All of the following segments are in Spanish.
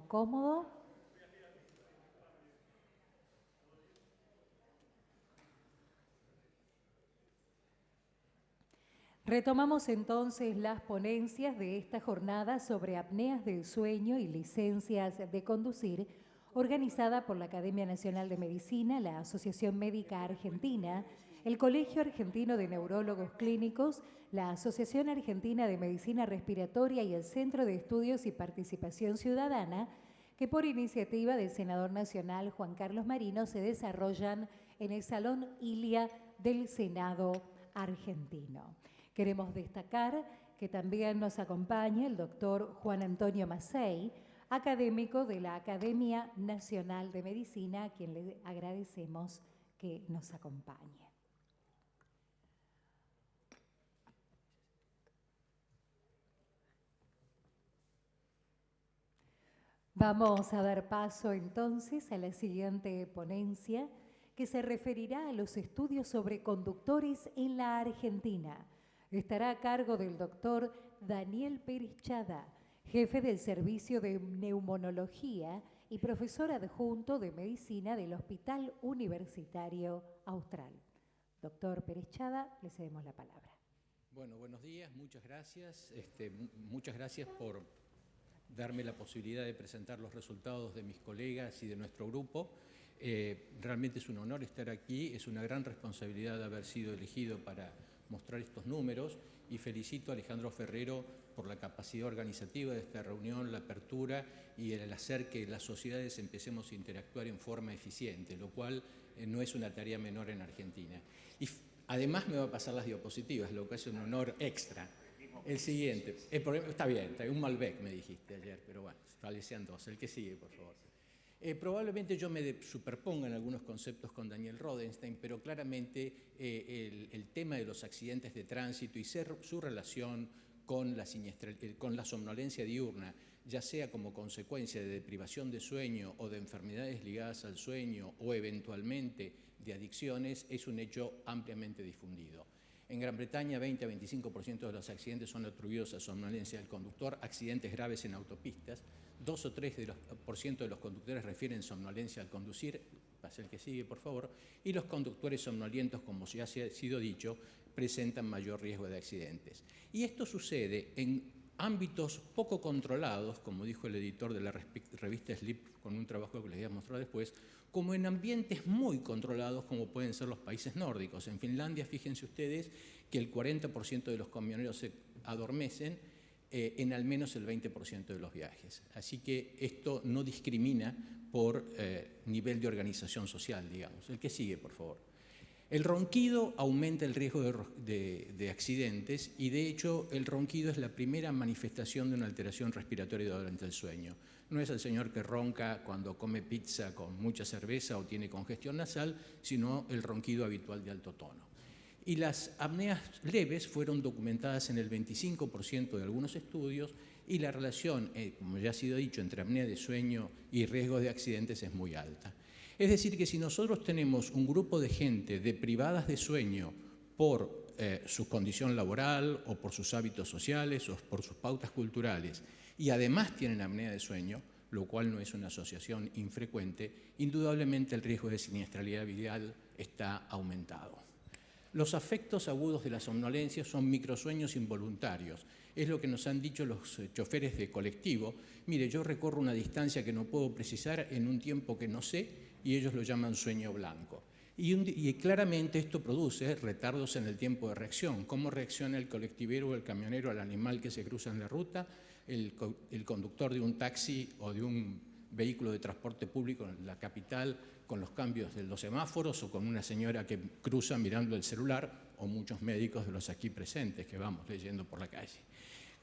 cómodo. Retomamos entonces las ponencias de esta jornada sobre apneas del sueño y licencias de conducir, organizada por la Academia Nacional de Medicina, la Asociación Médica Argentina, el Colegio Argentino de Neurólogos Clínicos, la Asociación Argentina de Medicina Respiratoria y el Centro de Estudios y Participación Ciudadana, que por iniciativa del senador nacional Juan Carlos Marino se desarrollan en el Salón Ilia del Senado argentino. Queremos destacar que también nos acompaña el doctor Juan Antonio Macei, académico de la Academia Nacional de Medicina, a quien le agradecemos que nos acompañe. Vamos a dar paso entonces a la siguiente ponencia, que se referirá a los estudios sobre conductores en la Argentina. Estará a cargo del doctor Daniel Pérez Chada, jefe del Servicio de Neumonología y profesor adjunto de Medicina del Hospital Universitario Austral. Doctor Pérez Chada, le cedemos la palabra. Bueno, buenos días, muchas gracias. Muchas gracias por darme la posibilidad de presentar los resultados de mis colegas y de nuestro grupo. Realmente es un honor estar aquí, es una gran responsabilidad haber sido elegido para mostrar estos números y felicito a Alejandro Ferrero por la capacidad organizativa de esta reunión, la apertura y el hacer que las sociedades empecemos a interactuar en forma eficiente, lo cual no es una tarea menor en Argentina. Y además me va a pasar las diapositivas, lo que es un honor extra. El siguiente, está bien, un Malbec me dijiste ayer, pero bueno, fallecían dos. El que sigue, por favor. Probablemente yo me superponga en algunos conceptos con Daniel Rodenstein, pero claramente el tema de los accidentes de tránsito y su relación con la somnolencia diurna, ya sea como consecuencia de deprivación de sueño o de enfermedades ligadas al sueño o eventualmente de adicciones, es un hecho ampliamente difundido. En Gran Bretaña, 20 a 25% de los accidentes son atribuidos a somnolencia del conductor, accidentes graves en autopistas, 2 o 3% de los conductores refieren somnolencia al conducir, pasa el que sigue, por favor, y los conductores somnolientos, como ya ha sido dicho, presentan mayor riesgo de accidentes. Y esto sucede en ámbitos poco controlados, como dijo el editor de la revista Sleep, con un trabajo que les voy a mostrar después, como en ambientes muy controlados, como pueden ser los países nórdicos. En Finlandia, fíjense ustedes que el 40% de los camioneros se adormecen en al menos el 20% de los viajes. Así que esto no discrimina por nivel de organización social, digamos. El que sigue, por favor. El ronquido aumenta el riesgo de accidentes y, de hecho, el ronquido es la primera manifestación de una alteración respiratoria durante el sueño. No es el señor que ronca cuando come pizza con mucha cerveza o tiene congestión nasal, sino el ronquido habitual de alto tono. Y las apneas leves fueron documentadas en el 25% de algunos estudios y la relación, como ya ha sido dicho, entre apnea de sueño y riesgo de accidentes es muy alta. Es decir, que si nosotros tenemos un grupo de gente deprivadas de sueño por su condición laboral o por sus hábitos sociales o por sus pautas culturales y además tienen apnea de sueño, lo cual no es una asociación infrecuente, indudablemente el riesgo de siniestralidad vial está aumentado. Los afectos agudos de la somnolencia son microsueños involuntarios. Es lo que nos han dicho los choferes de colectivo. Mire, yo recorro una distancia que no puedo precisar en un tiempo que no sé y ellos lo llaman sueño blanco. Y claramente esto produce retardos en el tiempo de reacción. ¿Cómo reacciona el colectivero o el camionero al animal que se cruza en la ruta? El conductor de un taxi o de un vehículo de transporte público en la capital con los cambios de los semáforos o con una señora que cruza mirando el celular o muchos médicos de los aquí presentes que vamos leyendo por la calle.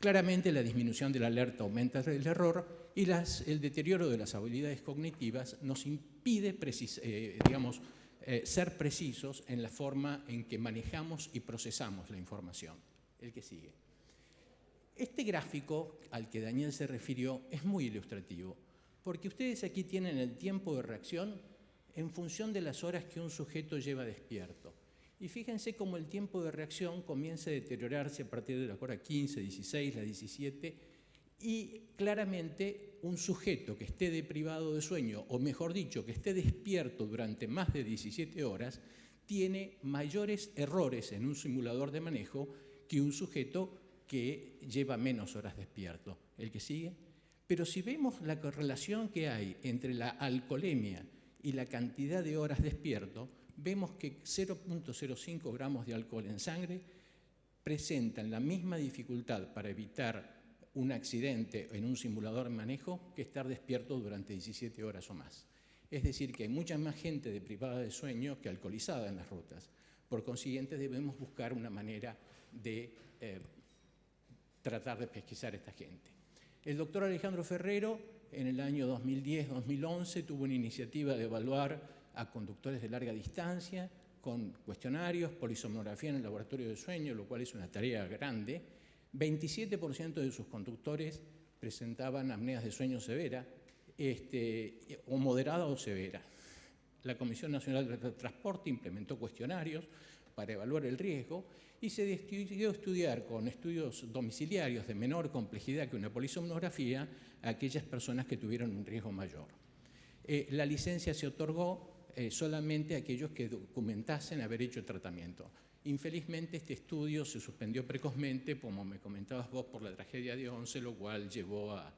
Claramente la disminución de la alerta aumenta el error y el deterioro de las habilidades cognitivas nos impide ser precisos en la forma en que manejamos y procesamos la información. El que sigue. Este gráfico al que Daniel se refirió es muy ilustrativo, porque ustedes aquí tienen el tiempo de reacción en función de las horas que un sujeto lleva despierto. Y fíjense cómo el tiempo de reacción comienza a deteriorarse a partir de la hora 15, 16, la 17, y claramente un sujeto que esté deprivado de sueño, o mejor dicho, que esté despierto durante más de 17 horas, tiene mayores errores en un simulador de manejo que un sujeto que lleva menos horas despierto. ¿El que sigue? Pero si vemos la correlación que hay entre la alcoholemia y la cantidad de horas despierto, vemos que 0,05 gramos de alcohol en sangre presentan la misma dificultad para evitar un accidente en un simulador de manejo que estar despierto durante 17 horas o más. Es decir, que hay mucha más gente deprivada de sueño que alcoholizada en las rutas. Por consiguiente, debemos buscar una manera de tratar de pesquisar a esta gente. El doctor Alejandro Ferrero, en el año 2010-2011, tuvo una iniciativa de evaluar a conductores de larga distancia con cuestionarios, polisomnografía en el laboratorio de sueño, lo cual es una tarea grande. 27% de sus conductores presentaban apneas de sueño severa, o moderada o severa. La Comisión Nacional de Transporte implementó cuestionarios para evaluar el riesgo y se decidió estudiar con estudios domiciliarios de menor complejidad que una polisomnografía a aquellas personas que tuvieron un riesgo mayor. La licencia se otorgó solamente a aquellos que documentasen haber hecho el tratamiento. Infelizmente, este estudio se suspendió precozmente, como me comentabas vos, por la tragedia de Once, lo cual llevó a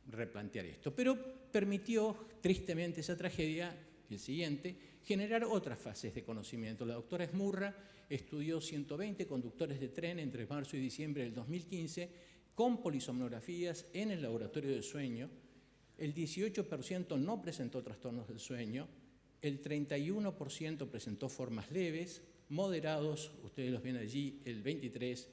replantear esto. Pero permitió, tristemente, esa tragedia, el siguiente, generar otras fases de conocimiento. La doctora Esmurra estudió 120 conductores de tren entre marzo y diciembre del 2015 con polisomnografías en el laboratorio de sueño. El 18% no presentó trastornos del sueño, el 31% presentó formas leves, moderados, ustedes los ven allí, el 23%,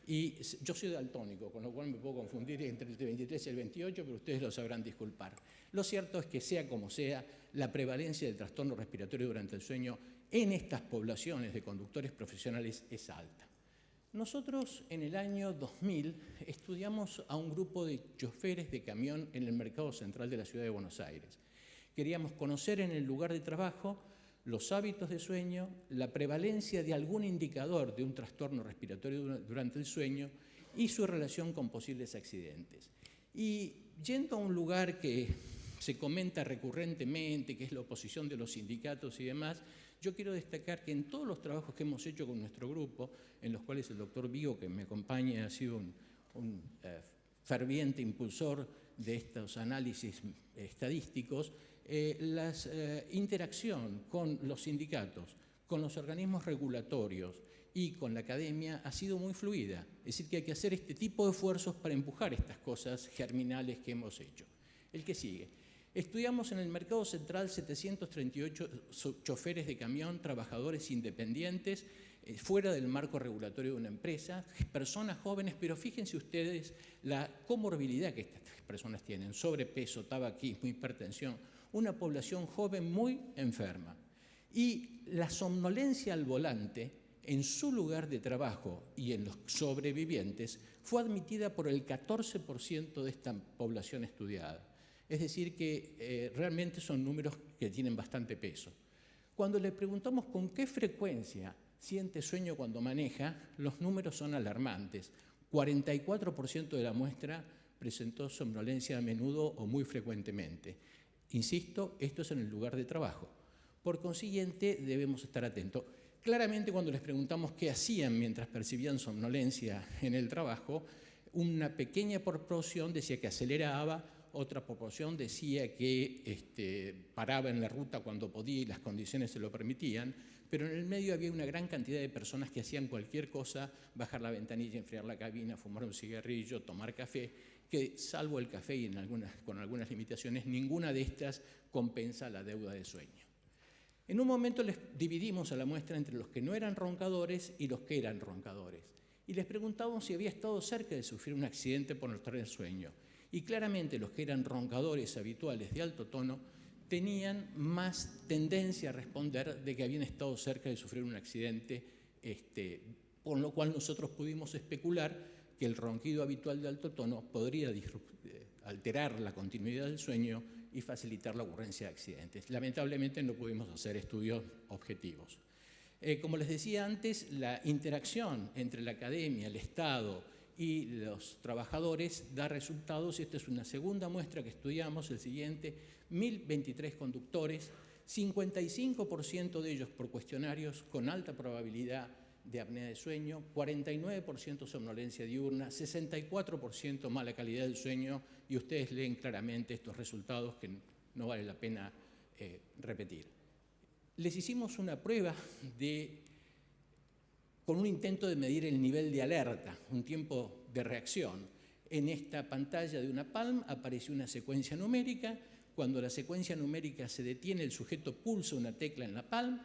y yo soy daltónico, con lo cual me puedo confundir entre el 23 y el 28, pero ustedes lo sabrán disculpar. Lo cierto es que, sea como sea, la prevalencia del trastorno respiratorio durante el sueño en estas poblaciones de conductores profesionales es alta. Nosotros, en el año 2000, estudiamos a un grupo de choferes de camión en el mercado central de la ciudad de Buenos Aires. Queríamos conocer en el lugar de trabajo los hábitos de sueño, la prevalencia de algún indicador de un trastorno respiratorio durante el sueño y su relación con posibles accidentes. Y yendo a un lugar que se comenta recurrentemente, que es la oposición de los sindicatos y demás, yo quiero destacar que en todos los trabajos que hemos hecho con nuestro grupo, en los cuales el doctor Vigo, que me acompaña, ha sido un ferviente impulsor de estos análisis estadísticos, la interacción con los sindicatos, con los organismos regulatorios y con la academia ha sido muy fluida. Es decir, que hay que hacer este tipo de esfuerzos para empujar estas cosas germinales que hemos hecho. El que sigue. Estudiamos en el mercado central 738 choferes de camión, trabajadores independientes, fuera del marco regulatorio de una empresa, personas jóvenes, pero fíjense ustedes la comorbilidad que estas personas tienen: sobrepeso, tabaquismo, hipertensión, una población joven muy enferma. Y la somnolencia al volante en su lugar de trabajo y en los sobrevivientes fue admitida por el 14% de esta población estudiada. Es decir, que realmente son números que tienen bastante peso. Cuando le preguntamos con qué frecuencia siente sueño cuando maneja, los números son alarmantes. 44% de la muestra presentó somnolencia a menudo o muy frecuentemente. Insisto, esto es en el lugar de trabajo. Por consiguiente, debemos estar atentos. Claramente, cuando les preguntamos qué hacían mientras percibían somnolencia en el trabajo, una pequeña proporción decía que aceleraba, otra proporción decía que paraba en la ruta cuando podía y las condiciones se lo permitían, pero en el medio había una gran cantidad de personas que hacían cualquier cosa: bajar la ventanilla, enfriar la cabina, fumar un cigarrillo, tomar café, que salvo el café y con algunas limitaciones, ninguna de estas compensa la deuda de sueño. En un momento les dividimos a la muestra entre los que no eran roncadores y los que eran roncadores, y les preguntábamos si había estado cerca de sufrir un accidente por no tener sueño. Y claramente los que eran roncadores habituales de alto tono tenían más tendencia a responder de que habían estado cerca de sufrir un accidente, con lo cual nosotros pudimos especular que el ronquido habitual de alto tono podría alterar la continuidad del sueño y facilitar la ocurrencia de accidentes. Lamentablemente no pudimos hacer estudios objetivos. Como les decía antes, la interacción entre la academia, el Estado y los trabajadores da resultados. Esta es una segunda muestra que estudiamos, el siguiente, 1.023 conductores, 55% de ellos por cuestionarios con alta probabilidad de apnea de sueño, 49% somnolencia diurna, 64% mala calidad del sueño, y ustedes leen claramente estos resultados que no vale la pena repetir. Les hicimos una prueba con un intento de medir el nivel de alerta, un tiempo de reacción. En esta pantalla de una Palm apareció una secuencia numérica. Cuando la secuencia numérica se detiene, el sujeto pulsa una tecla en la Palm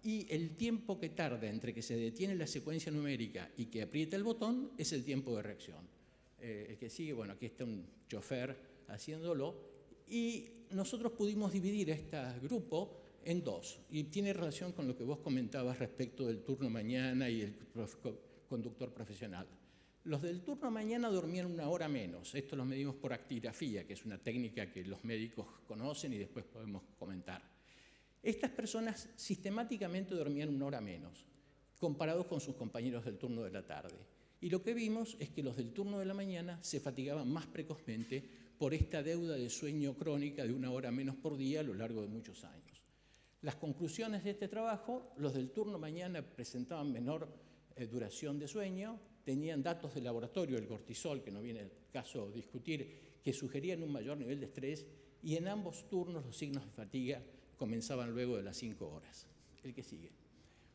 y el tiempo que tarda entre que se detiene la secuencia numérica y que aprieta el botón es el tiempo de reacción. El que sigue, bueno, aquí está un chofer haciéndolo, y nosotros pudimos dividir este grupo en dos, y tiene relación con lo que vos comentabas respecto del turno mañana y el conductor profesional. Los del turno mañana dormían 1 hora menos. Esto lo medimos por actigrafía, que es una técnica que los médicos conocen y después podemos comentar. Estas personas sistemáticamente dormían 1 hora menos, comparados con sus compañeros del turno de la tarde. Y lo que vimos es que los del turno de la mañana se fatigaban más precozmente por esta deuda de sueño crónica de 1 hora menos por día a lo largo de muchos años. Las conclusiones de este trabajo: los del turno mañana presentaban menor duración de sueño, tenían datos de laboratorio, el cortisol, que no viene al caso discutir, que sugerían un mayor nivel de estrés, y en ambos turnos los signos de fatiga comenzaban luego de las 5 horas. El que sigue.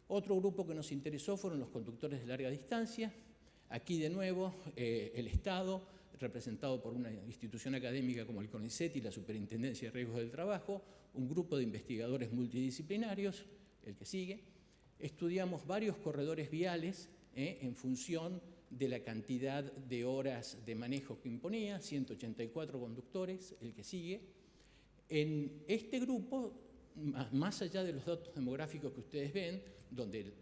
Otro grupo que nos interesó fueron los conductores de larga distancia. Aquí de nuevo el Estado, representado por una institución académica como el CONICET y la Superintendencia de Riesgos del Trabajo, un grupo de investigadores multidisciplinarios, el que sigue. Estudiamos varios corredores viales en función de la cantidad de horas de manejo que imponía, 184 conductores, el que sigue. En este grupo, más allá de los datos demográficos que ustedes ven, donde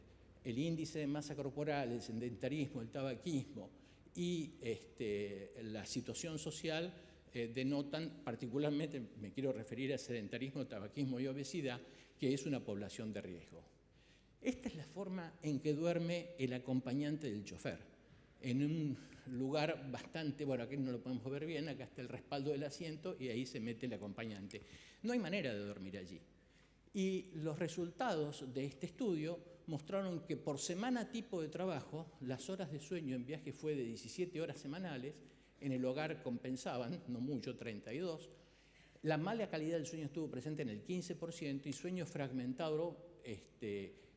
el índice de masa corporal, el sedentarismo, el tabaquismo y la situación social denotan, particularmente me quiero referir a sedentarismo, tabaquismo y obesidad, que es una población de riesgo. Esta es la forma en que duerme el acompañante del chofer, en un lugar bastante, bueno, aquí no lo podemos ver bien, acá está el respaldo del asiento y ahí se mete el acompañante. No hay manera de dormir allí. Y los resultados de este estudio mostraron que por semana tipo de trabajo, las horas de sueño en viaje fue de 17 horas semanales, en el hogar compensaban, no mucho, 32. La mala calidad del sueño estuvo presente en el 15% y sueño fragmentado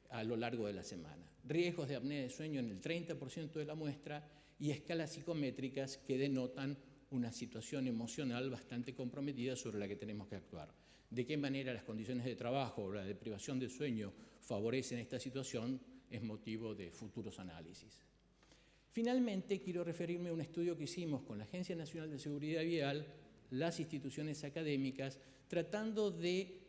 a lo largo de la semana. Riesgos de apnea de sueño en el 30% de la muestra y escalas psicométricas que denotan una situación emocional bastante comprometida sobre la que tenemos que actuar. De qué manera las condiciones de trabajo o la deprivación de sueño favorecen esta situación es motivo de futuros análisis. Finalmente, quiero referirme a un estudio que hicimos con la Agencia Nacional de Seguridad Vial, las instituciones académicas, tratando de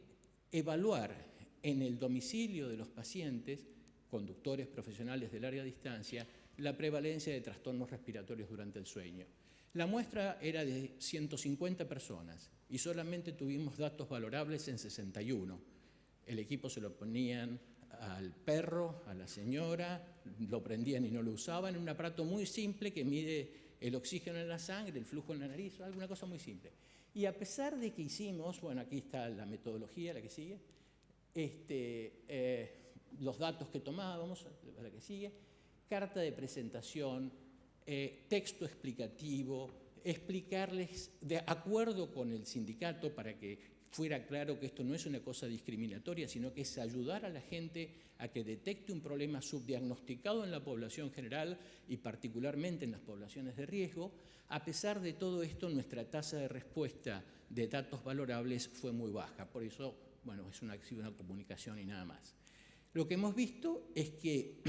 evaluar en el domicilio de los pacientes, conductores profesionales de larga distancia, la prevalencia de trastornos respiratorios durante el sueño. La muestra era de 150 personas y solamente tuvimos datos valorables en 61. El equipo se lo ponían al perro, a la señora, lo prendían y no lo usaban, en un aparato muy simple que mide el oxígeno en la sangre, el flujo en la nariz, alguna cosa muy simple. Y a pesar de que hicimos, bueno, aquí está la metodología, la que sigue, los datos que tomábamos, la que sigue, carta de presentación, texto explicativo, explicarles de acuerdo con el sindicato para que fuera claro que esto no es una cosa discriminatoria, sino que es ayudar a la gente a que detecte un problema subdiagnosticado en la población general y particularmente en las poblaciones de riesgo. A pesar de todo esto, nuestra tasa de respuesta de datos valorables fue muy baja. Por eso, bueno, ha sido una comunicación y nada más. Lo que hemos visto es que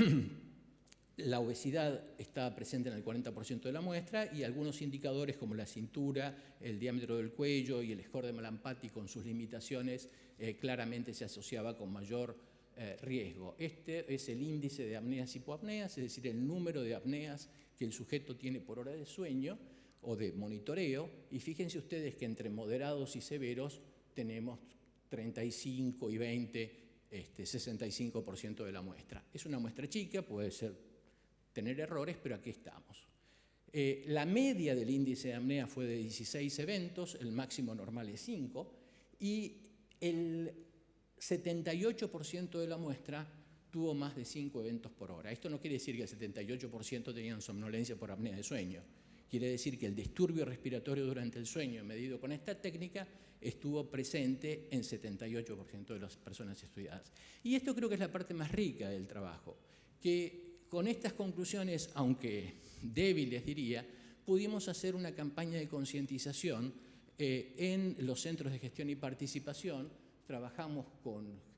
la obesidad estaba presente en el 40% de la muestra y algunos indicadores como la cintura, el diámetro del cuello y el score de Malampati con sus limitaciones claramente se asociaba con mayor riesgo. Este es el índice de apneas y hipoapneas, es decir, el número de apneas que el sujeto tiene por hora de sueño o de monitoreo, y fíjense ustedes que entre moderados y severos tenemos 35 y 20, 65% de la muestra. Es una muestra chica, puede tener errores, pero aquí estamos. La media del índice de apnea fue de 16 eventos, el máximo normal es 5, y el 78% de la muestra tuvo más de 5 eventos por hora. Esto no quiere decir que el 78% tenían somnolencia por apnea de sueño. Quiere decir que el disturbio respiratorio durante el sueño, medido con esta técnica, estuvo presente en 78% de las personas estudiadas. Y esto creo que es la parte más rica del trabajo, que con estas conclusiones, aunque débiles diría, pudimos hacer una campaña de concientización en los centros de gestión y participación. Trabajamos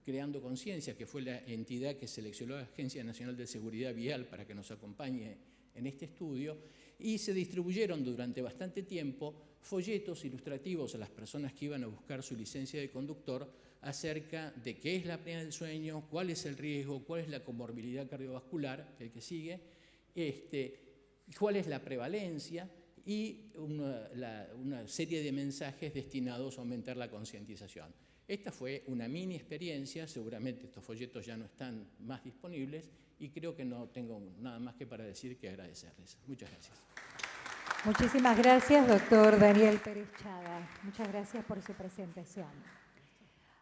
Creando Conciencia, que fue la entidad que seleccionó a la Agencia Nacional de Seguridad Vial para que nos acompañe en este estudio, y se distribuyeron durante bastante tiempo folletos ilustrativos a las personas que iban a buscar su licencia de conductor acerca de qué es la apnea del sueño, cuál es el riesgo, cuál es la comorbilidad cardiovascular, el que sigue, cuál es la prevalencia y una serie de mensajes destinados a aumentar la concientización. Esta fue una mini experiencia, seguramente estos folletos ya no están más disponibles y creo que no tengo nada más que para decir que agradecerles. Muchas gracias. Muchísimas gracias, doctor Daniel Pérez Chaga. Muchas gracias por su presentación.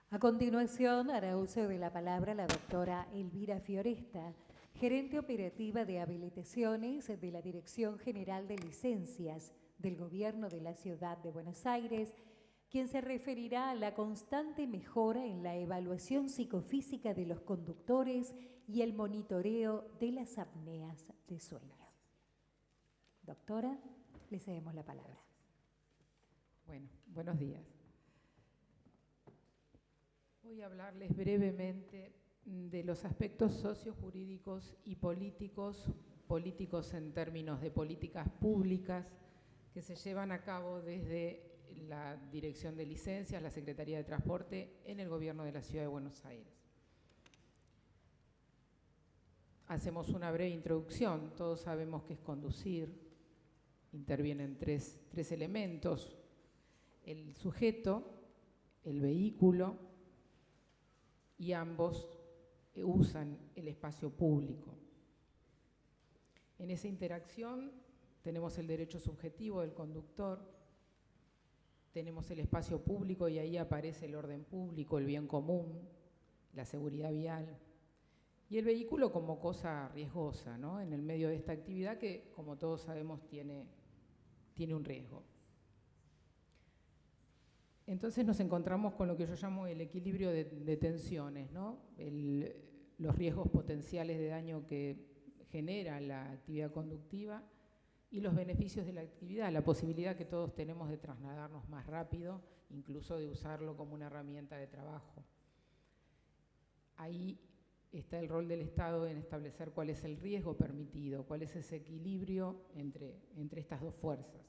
A continuación, hará uso de la palabra la doctora Elvira Fioresta, gerente operativa de habilitaciones de la Dirección General de Licencias del Gobierno de la Ciudad de Buenos Aires, quien se referirá a la constante mejora en la evaluación psicofísica de los conductores y el monitoreo de las apneas de sueño. Doctora, le cedemos la palabra. Bueno, buenos días. Voy a hablarles brevemente de los aspectos sociojurídicos y políticos en términos de políticas públicas que se llevan a cabo desde la Dirección de Licencias, la Secretaría de Transporte en el Gobierno de la Ciudad de Buenos Aires. Hacemos una breve introducción. Todos sabemos qué es conducir. Intervienen tres elementos: el sujeto, el vehículo, y ambos usan el espacio público. En esa interacción tenemos el derecho subjetivo del conductor, tenemos el espacio público y ahí aparece el orden público, el bien común, la seguridad vial, y el vehículo como cosa riesgosa, ¿no?, en el medio de esta actividad que, como todos sabemos, tiene un riesgo. Entonces nos encontramos con lo que yo llamo el equilibrio de tensiones, ¿no? Los riesgos potenciales de daño que genera la actividad conductiva y los beneficios de la actividad, la posibilidad que todos tenemos de trasladarnos más rápido, incluso de usarlo como una herramienta de trabajo. Ahí está el rol del Estado en establecer cuál es el riesgo permitido, cuál es ese equilibrio entre estas dos fuerzas.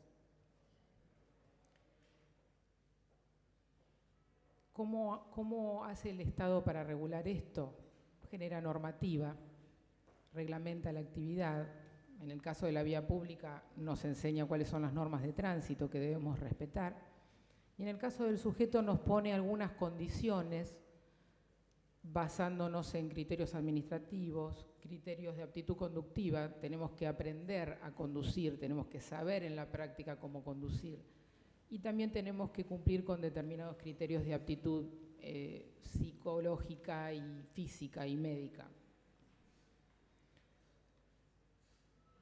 ¿Cómo hace el Estado para regular esto? Genera normativa, reglamenta la actividad. En el caso de la vía pública nos enseña cuáles son las normas de tránsito que debemos respetar. Y en el caso del sujeto nos pone algunas condiciones basándonos en criterios administrativos, criterios de aptitud conductiva. Tenemos que aprender a conducir, tenemos que saber en la práctica cómo conducir. Y también tenemos que cumplir con determinados criterios de aptitud psicológica y física y médica.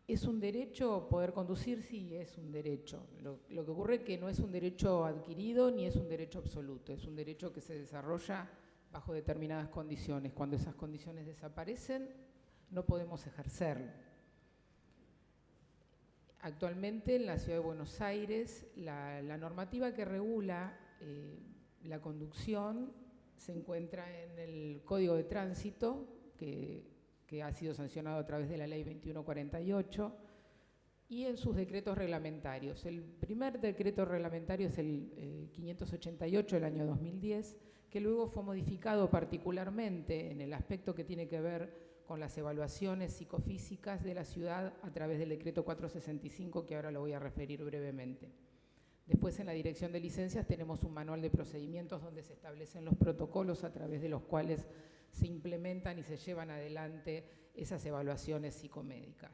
¿Es un derecho poder conducir? Sí, es un derecho. Lo que ocurre es que no es un derecho adquirido ni es un derecho absoluto. Es un derecho que se desarrolla bajo determinadas condiciones. Cuando esas condiciones desaparecen, no podemos ejercerlo. Actualmente en la Ciudad de Buenos Aires, la normativa que regula la conducción se encuentra en el Código de Tránsito, que ha sido sancionado a través de la Ley 2148, y en sus decretos reglamentarios. El primer decreto reglamentario es el 588 del año 2010, que luego fue modificado particularmente en el aspecto que tiene que ver con las evaluaciones psicofísicas de la ciudad a través del decreto 465, que ahora lo voy a referir brevemente. Después, en la Dirección de Licencias tenemos un manual de procedimientos donde se establecen los protocolos a través de los cuales se implementan y se llevan adelante esas evaluaciones psicomédicas.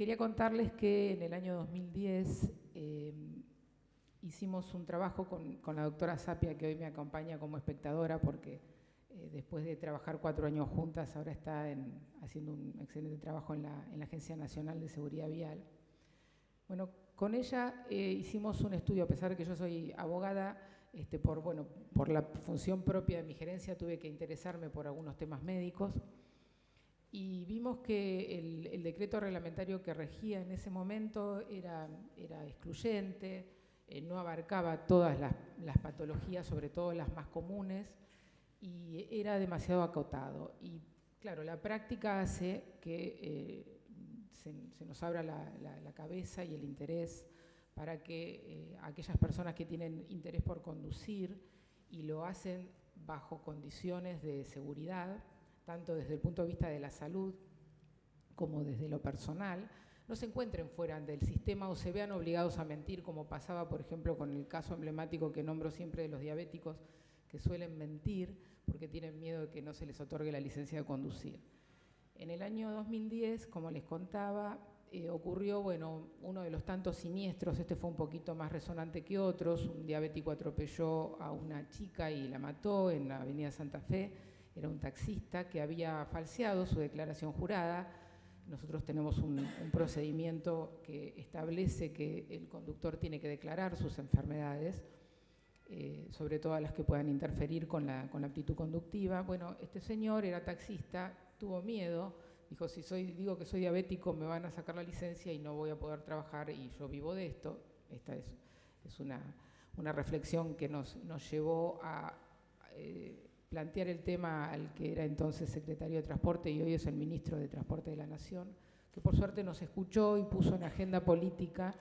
quería contarles que en el año 2010 hicimos un trabajo con la doctora Sapia, que hoy me acompaña como espectadora, porque después de trabajar 4 años juntas, ahora está haciendo un excelente trabajo en la Agencia Nacional de Seguridad Vial. Bueno, con ella hicimos un estudio, a pesar de que yo soy abogada, por la función propia de mi gerencia tuve que interesarme por algunos temas médicos, y vimos que el decreto reglamentario que regía en ese momento era excluyente, no abarcaba todas las patologías, sobre todo las más comunes, y era demasiado acotado. Y claro, la práctica hace que se nos abra la cabeza y el interés para que aquellas personas que tienen interés por conducir y lo hacen bajo condiciones de seguridad, tanto desde el punto de vista de la salud como desde lo personal, no se encuentren fuera del sistema o se vean obligados a mentir, como pasaba, por ejemplo, con el caso emblemático que nombro siempre de los diabéticos, que suelen mentir porque tienen miedo de que no se les otorgue la licencia de conducir. En el año 2010, como les contaba, ocurrió, uno de los tantos siniestros, este fue un poquito más resonante que otros, un diabético atropelló a una chica y la mató en la avenida Santa Fe. Era un taxista que había falseado su declaración jurada. Nosotros tenemos un procedimiento que establece que el conductor tiene que declarar sus enfermedades, sobre todo las que puedan interferir con la aptitud conductiva. Bueno, este señor era taxista, tuvo miedo, dijo, si digo que soy diabético me van a sacar la licencia y no voy a poder trabajar y yo vivo de esto. Esta es una reflexión que nos llevó a plantear el tema al que era entonces secretario de Transporte y hoy es el ministro de Transporte de la Nación, que por suerte nos escuchó y puso en agenda política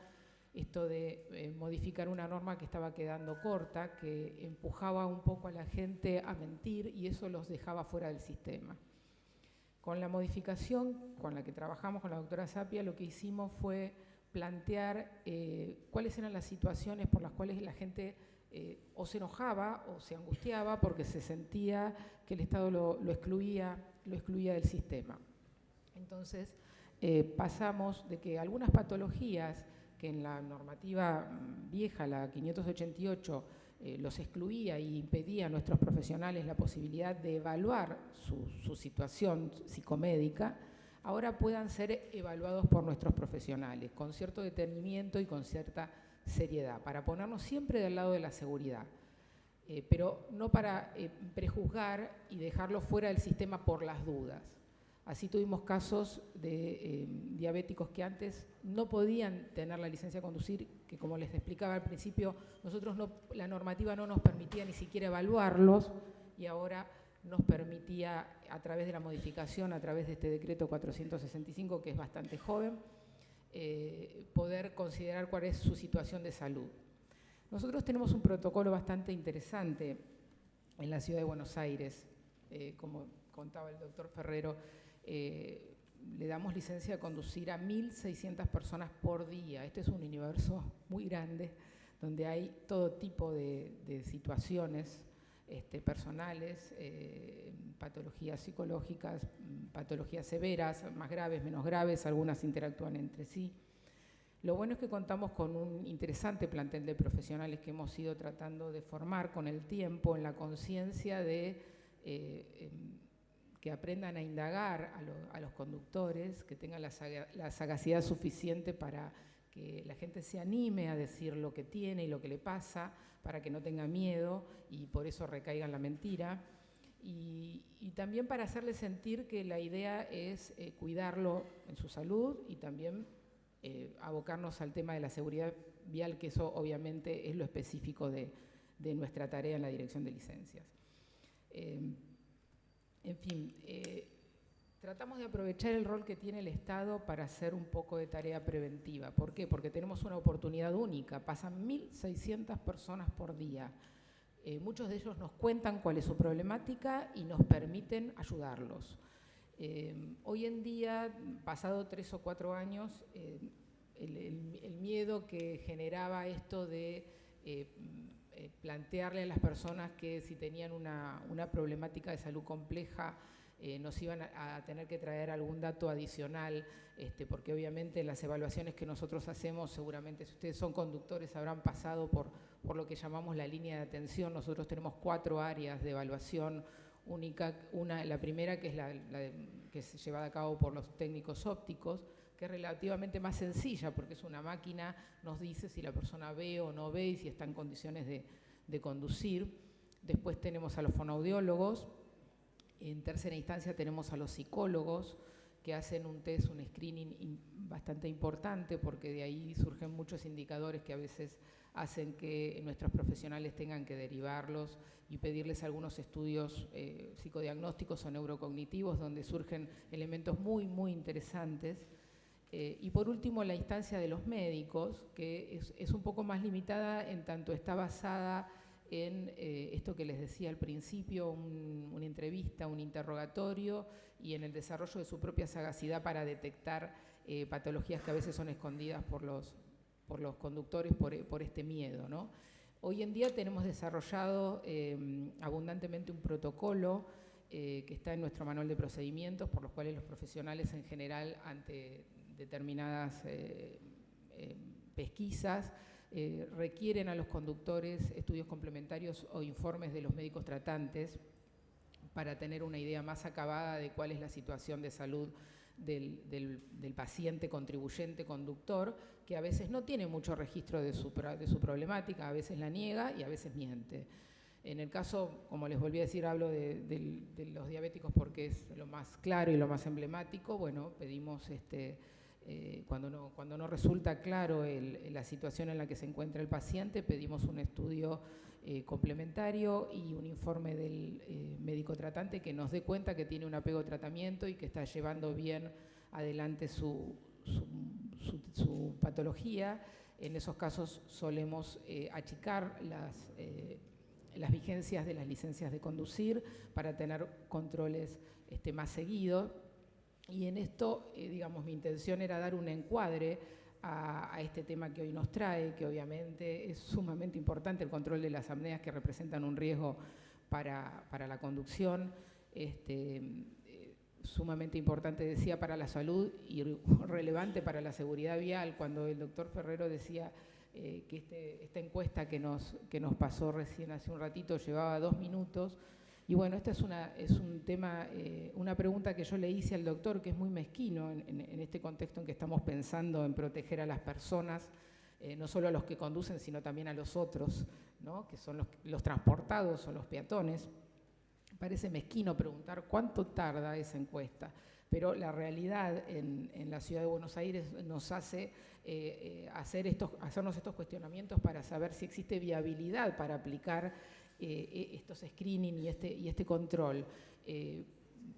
esto de modificar una norma que estaba quedando corta, que empujaba un poco a la gente a mentir y eso los dejaba fuera del sistema. Con la modificación con la que trabajamos con la doctora Sapia, lo que hicimos fue plantear cuáles eran las situaciones por las cuales la gente o se enojaba o se angustiaba porque se sentía que el Estado lo excluía del sistema. Entonces, pasamos de que algunas patologías que en la normativa vieja, la 588, los excluía y impedía a nuestros profesionales la posibilidad de evaluar su situación psicomédica, ahora puedan ser evaluados por nuestros profesionales con cierto detenimiento y con cierta seriedad, para ponernos siempre del lado de la seguridad, pero no para prejuzgar y dejarlo fuera del sistema por las dudas. Así tuvimos casos de diabéticos que antes no podían tener la licencia de conducir, que como les explicaba al principio, la normativa no nos permitía ni siquiera evaluarlos y ahora nos permitía, a través de la modificación, a través de este decreto 465, que es bastante joven, poder considerar cuál es su situación de salud. Nosotros tenemos un protocolo bastante interesante en la ciudad de Buenos Aires, como contaba el doctor Ferrero, le damos licencia de conducir a 1.600 personas por día. Este es un universo muy grande donde hay todo tipo de situaciones personales, patologías psicológicas, patologías severas, más graves, menos graves, algunas interactúan entre sí. Lo bueno es que contamos con un interesante plantel de profesionales que hemos ido tratando de formar con el tiempo en la conciencia de que aprendan a indagar a los conductores, que tengan la sagacidad suficiente para que la gente se anime a decir lo que tiene y lo que le pasa, para que no tenga miedo y por eso recaiga en la mentira. Y también para hacerles sentir que la idea es cuidarlo en su salud y también abocarnos al tema de la seguridad vial, que eso obviamente es lo específico de nuestra tarea en la Dirección de Licencias. En fin, tratamos de aprovechar el rol que tiene el Estado para hacer un poco de tarea preventiva. ¿Por qué? Porque tenemos una oportunidad única. Pasan 1.600 personas por día. Muchos de ellos nos cuentan cuál es su problemática y nos permiten ayudarlos. Hoy en día, pasado 3 o 4 años, el miedo que generaba esto de plantearle a las personas que si tenían una problemática de salud compleja nos iban a tener que traer algún dato adicional, porque obviamente en las evaluaciones que nosotros hacemos, seguramente si ustedes son conductores habrán pasado por lo que llamamos la línea de atención. Nosotros tenemos 4 áreas de evaluación única. La primera, que es que es llevada a cabo por los técnicos ópticos, que es relativamente más sencilla, porque es una máquina, nos dice si la persona ve o no ve y si está en condiciones de conducir. Después tenemos a los fonoaudiólogos. En tercera instancia tenemos a los psicólogos, que hacen un test, un screening bastante importante, porque de ahí surgen muchos indicadores que a veces hacen que nuestros profesionales tengan que derivarlos y pedirles algunos estudios psicodiagnósticos o neurocognitivos, donde surgen elementos muy, muy interesantes. Y por último, la instancia de los médicos, que es un poco más limitada en tanto está basada en esto que les decía al principio, una entrevista, un interrogatorio, y en el desarrollo de su propia sagacidad para detectar patologías que a veces son escondidas por los conductores por este miedo, ¿no? Hoy en día tenemos desarrollado abundantemente un protocolo que está en nuestro manual de procedimientos, por los cuales los profesionales en general, ante determinadas pesquisas, requieren a los conductores estudios complementarios o informes de los médicos tratantes para tener una idea más acabada de cuál es la situación de salud del paciente contribuyente conductor, que a veces no tiene mucho registro de su problemática, a veces la niega y a veces miente. En el caso, como les volví a decir, hablo de los diabéticos porque es lo más claro y lo más emblemático. Bueno, pedimos cuando no resulta claro la situación en la que se encuentra el paciente, pedimos un estudio complementario y un informe del médico tratante que nos dé cuenta que tiene un apego a tratamiento y que está llevando bien adelante su patología. En esos casos solemos achicar las vigencias de las licencias de conducir para tener controles más seguidos. Y en esto, digamos, mi intención era dar un encuadre a este tema que hoy nos trae, que obviamente es sumamente importante, el control de las apneas, que representan un riesgo para la conducción, sumamente importante, decía, para la salud y relevante para la seguridad vial. Cuando el doctor Ferrero decía que esta encuesta que nos pasó recién hace un ratito llevaba 2 minutos, y bueno, esta es un tema, una pregunta que yo le hice al doctor, que es muy mezquino en este contexto en que estamos pensando en proteger a las personas, no solo a los que conducen, sino también a los otros, ¿no? Que son los transportados o los peatones. Parece mezquino preguntar cuánto tarda esa encuesta, pero la realidad en la ciudad de Buenos Aires nos hace hacernos estos cuestionamientos para saber si existe viabilidad para aplicar estos screening y este control,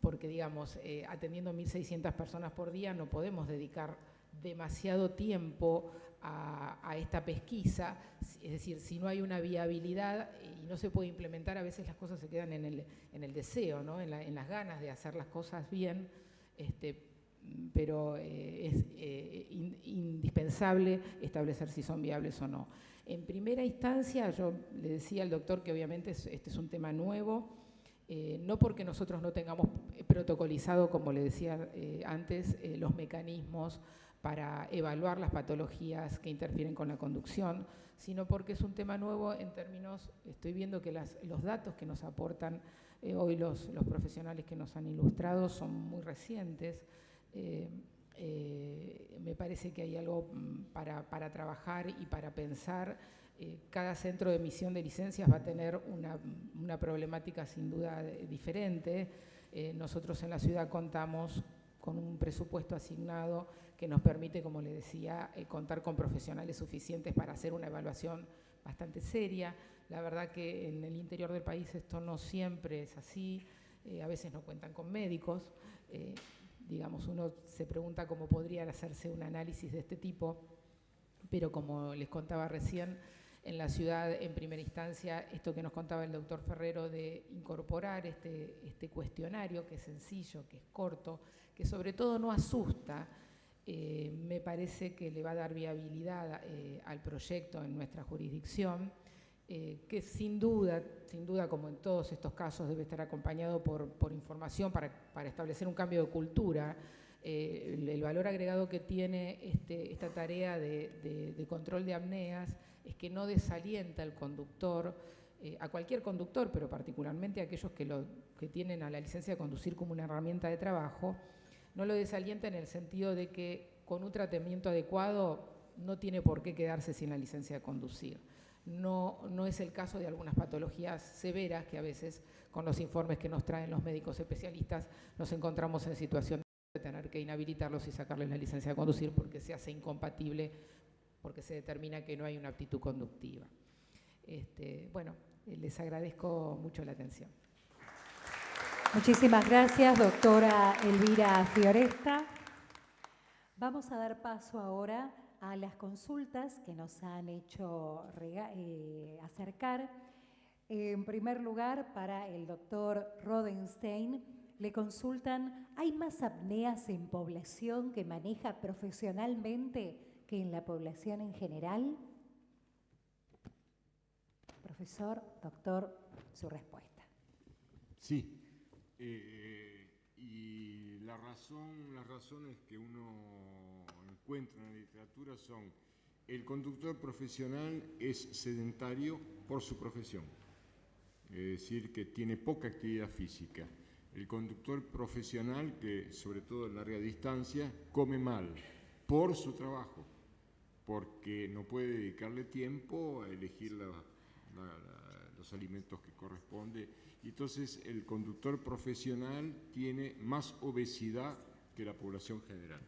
porque digamos, atendiendo 1.600 personas por día no podemos dedicar demasiado tiempo a esta pesquisa, es decir, si no hay una viabilidad y no se puede implementar, a veces las cosas se quedan en el deseo, ¿no? en las ganas de hacer las cosas bien, pero es indispensable establecer si son viables o no. En primera instancia, yo le decía al doctor que obviamente este es un tema nuevo, no porque nosotros no tengamos protocolizado, como le decía antes, los mecanismos para evaluar las patologías que interfieren con la conducción, sino porque es un tema nuevo en términos, estoy viendo que los datos que nos aportan hoy los profesionales que nos han ilustrado son muy recientes. Me parece que hay algo para trabajar y para pensar. Cada centro de emisión de licencias va a tener una problemática sin duda diferente. Nosotros en la ciudad contamos con un presupuesto asignado que nos permite, como le decía, contar con profesionales suficientes para hacer una evaluación bastante seria. La verdad que en el interior del país esto no siempre es así, a veces no cuentan con médicos. Digamos, uno se pregunta cómo podrían hacerse un análisis de este tipo, pero como les contaba recién, en la ciudad, en primera instancia, esto que nos contaba el doctor Ferrero de incorporar este cuestionario, que es sencillo, que es corto, que sobre todo no asusta, me parece que le va a dar viabilidad al proyecto en nuestra jurisdicción que sin duda, como en todos estos casos, debe estar acompañado por información para establecer un cambio de cultura. El valor agregado que tiene esta tarea de control de apneas es que no desalienta al conductor, a cualquier conductor, pero particularmente a aquellos que tienen a la licencia de conducir como una herramienta de trabajo, no lo desalienta en el sentido de que con un tratamiento adecuado no tiene por qué quedarse sin la licencia de conducir. No es el caso de algunas patologías severas que a veces, con los informes que nos traen los médicos especialistas, nos encontramos en situación de tener que inhabilitarlos y sacarles la licencia de conducir porque se hace incompatible, porque se determina que no hay una aptitud conductiva. Bueno, les agradezco mucho la atención. Muchísimas gracias, doctora Elvira Fioresta. Vamos a dar paso ahora a las consultas que nos han hecho acercar. En primer lugar, para el doctor Rodenstein, le consultan, ¿hay más apneas en población que maneja profesionalmente que en la población en general? Profesor, doctor, su respuesta. Sí, y las razones que uno encuentra en la literatura son: el conductor profesional es sedentario por su profesión, es decir, que tiene poca actividad física. El conductor profesional, que sobre todo en larga distancia, come mal por su trabajo, porque no puede dedicarle tiempo a elegir los alimentos que corresponde. Entonces, el conductor profesional tiene más obesidad que la población general.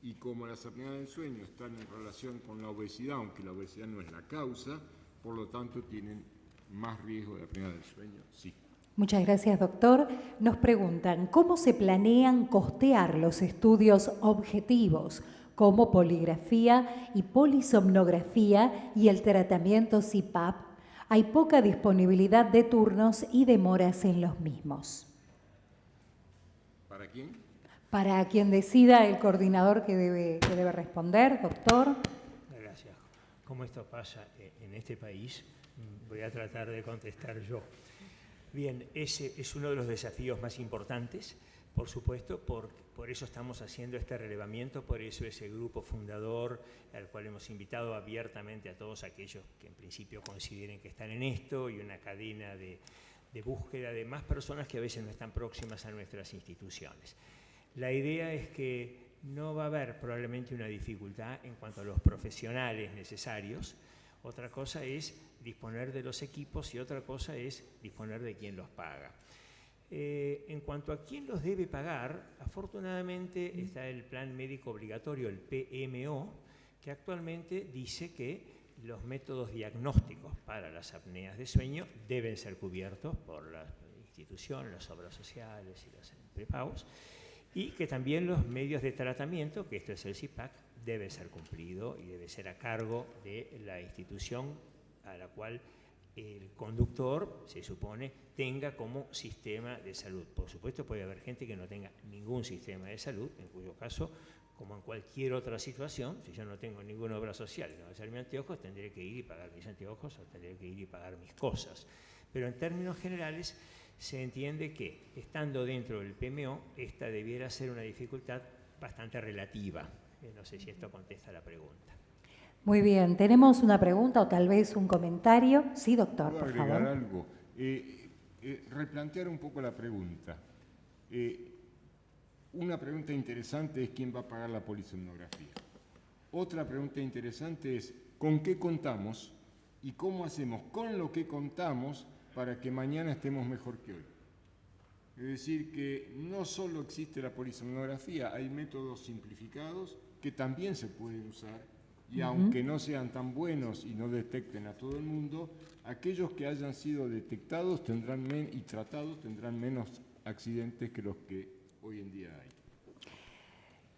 Y como las apneas del sueño están en relación con la obesidad, aunque la obesidad no es la causa, por lo tanto tienen más riesgo de apnea del sueño, sí. Muchas gracias, doctor. Nos preguntan, ¿cómo se planean costear los estudios objetivos como poligrafía y polisomnografía y el tratamiento CPAP? Hay poca disponibilidad de turnos y demoras en los mismos. ¿Para quién? Para quien decida el coordinador que debe responder, doctor. Gracias. Como esto pasa en este país, voy a tratar de contestar yo. Bien, ese es uno de los desafíos más importantes, por supuesto, por eso estamos haciendo este relevamiento, por eso ese grupo fundador al cual hemos invitado abiertamente a todos aquellos que en principio consideren que están en esto, y una cadena de búsqueda de más personas que a veces no están próximas a nuestras instituciones. La idea es que no va a haber probablemente una dificultad en cuanto a los profesionales necesarios. Otra cosa es disponer de los equipos y otra cosa es disponer de quién los paga. En cuanto a quién los debe pagar, afortunadamente está el plan médico obligatorio, el PMO, que actualmente dice que los métodos diagnósticos para las apneas de sueño deben ser cubiertos por la institución, las obras sociales y los prepagos, y que también los medios de tratamiento, que esto es el CPAP, debe ser cumplido y debe ser a cargo de la institución a la cual el conductor, se supone, tenga como sistema de salud. Por supuesto, puede haber gente que no tenga ningún sistema de salud, en cuyo caso, como en cualquier otra situación, si yo no tengo ninguna obra social y no voy a hacer mis anteojos, tendré que ir y pagar mis anteojos o tendré que ir y pagar mis cosas. Pero en términos generales, se entiende que, estando dentro del PMO, esta debiera ser una dificultad bastante relativa. No sé si esto contesta la pregunta. Muy bien, tenemos una pregunta o tal vez un comentario. Sí, doctor, ¿Puedo por agregar favor. algo? Replantear un poco la pregunta. Una pregunta interesante es quién va a pagar la polisomnografía. Otra pregunta interesante es ¿con qué contamos y cómo hacemos con lo que contamos para que mañana estemos mejor que hoy? Es decir, que no solo existe la polisomnografía, hay métodos simplificados que también se pueden usar, y aunque no sean tan buenos y no detecten a todo el mundo, aquellos que hayan sido detectados y tratados tendrán menos accidentes que los que hoy en día hay.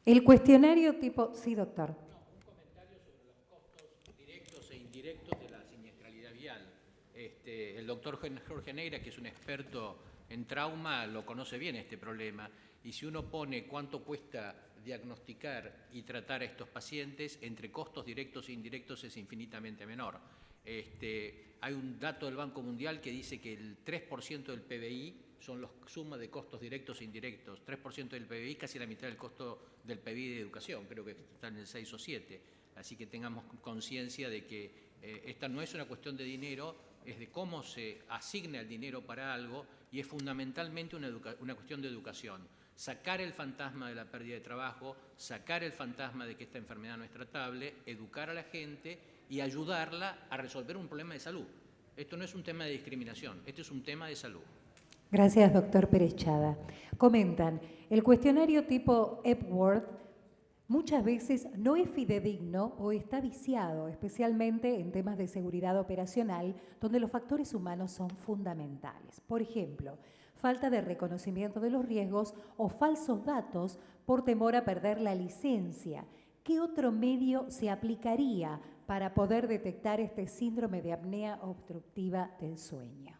El cuestionario tipo... Sí, doctor. No, un comentario sobre los costos directos e indirectos de la siniestralidad vial. El doctor Jorge Neira, que es un experto en trauma, lo conoce bien este problema, y si uno pone cuánto cuesta diagnosticar y tratar a estos pacientes, entre costos directos e indirectos es infinitamente menor. Hay un dato del Banco Mundial que dice que el 3% del PBI son la suma de costos directos e indirectos. 3% del PBI, casi la mitad del costo del PBI de educación, creo que está en el 6 o 7. Así que tengamos conciencia de que esta no es una cuestión de dinero, es de cómo se asigna el dinero para algo y es fundamentalmente una cuestión de educación. Sacar el fantasma de la pérdida de trabajo, sacar el fantasma de que esta enfermedad no es tratable, educar a la gente y ayudarla a resolver un problema de salud. Esto no es un tema de discriminación, este es un tema de salud. Gracias, doctor Pérez Chada. Comentan, el cuestionario tipo Epworth muchas veces no es fidedigno o está viciado, especialmente en temas de seguridad operacional, donde los factores humanos son fundamentales. Por ejemplo, falta de reconocimiento de los riesgos o falsos datos por temor a perder la licencia. ¿Qué otro medio se aplicaría para poder detectar este síndrome de apnea obstructiva del sueño?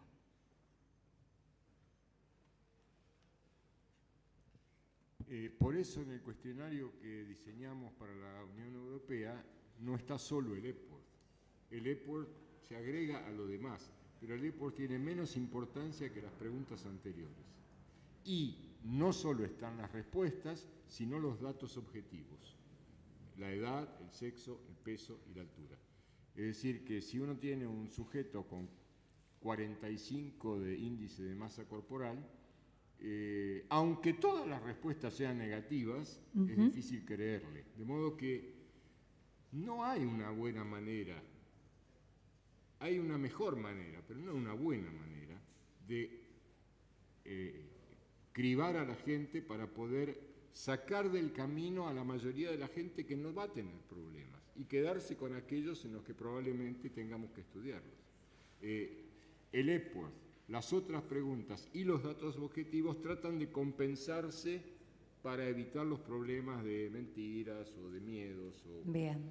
Por eso en el cuestionario que diseñamos para la Unión Europea no está solo el Epworth. El Epworth se agrega a lo demás, pero el Epworth tiene menos importancia que las preguntas anteriores. Y no solo están las respuestas, sino los datos objetivos. La edad, el sexo, el peso y la altura. Es decir, que si uno tiene un sujeto con 45 de índice de masa corporal, aunque todas las respuestas sean negativas, es difícil creerle. De modo que no hay una buena manera, hay una mejor manera, pero no una buena manera, de cribar a la gente para poder sacar del camino a la mayoría de la gente que no va a tener problemas y quedarse con aquellos en los que probablemente tengamos que estudiarlos. El Epworth, las otras preguntas y los datos objetivos tratan de compensarse para evitar los problemas de mentiras o de miedos. Bien.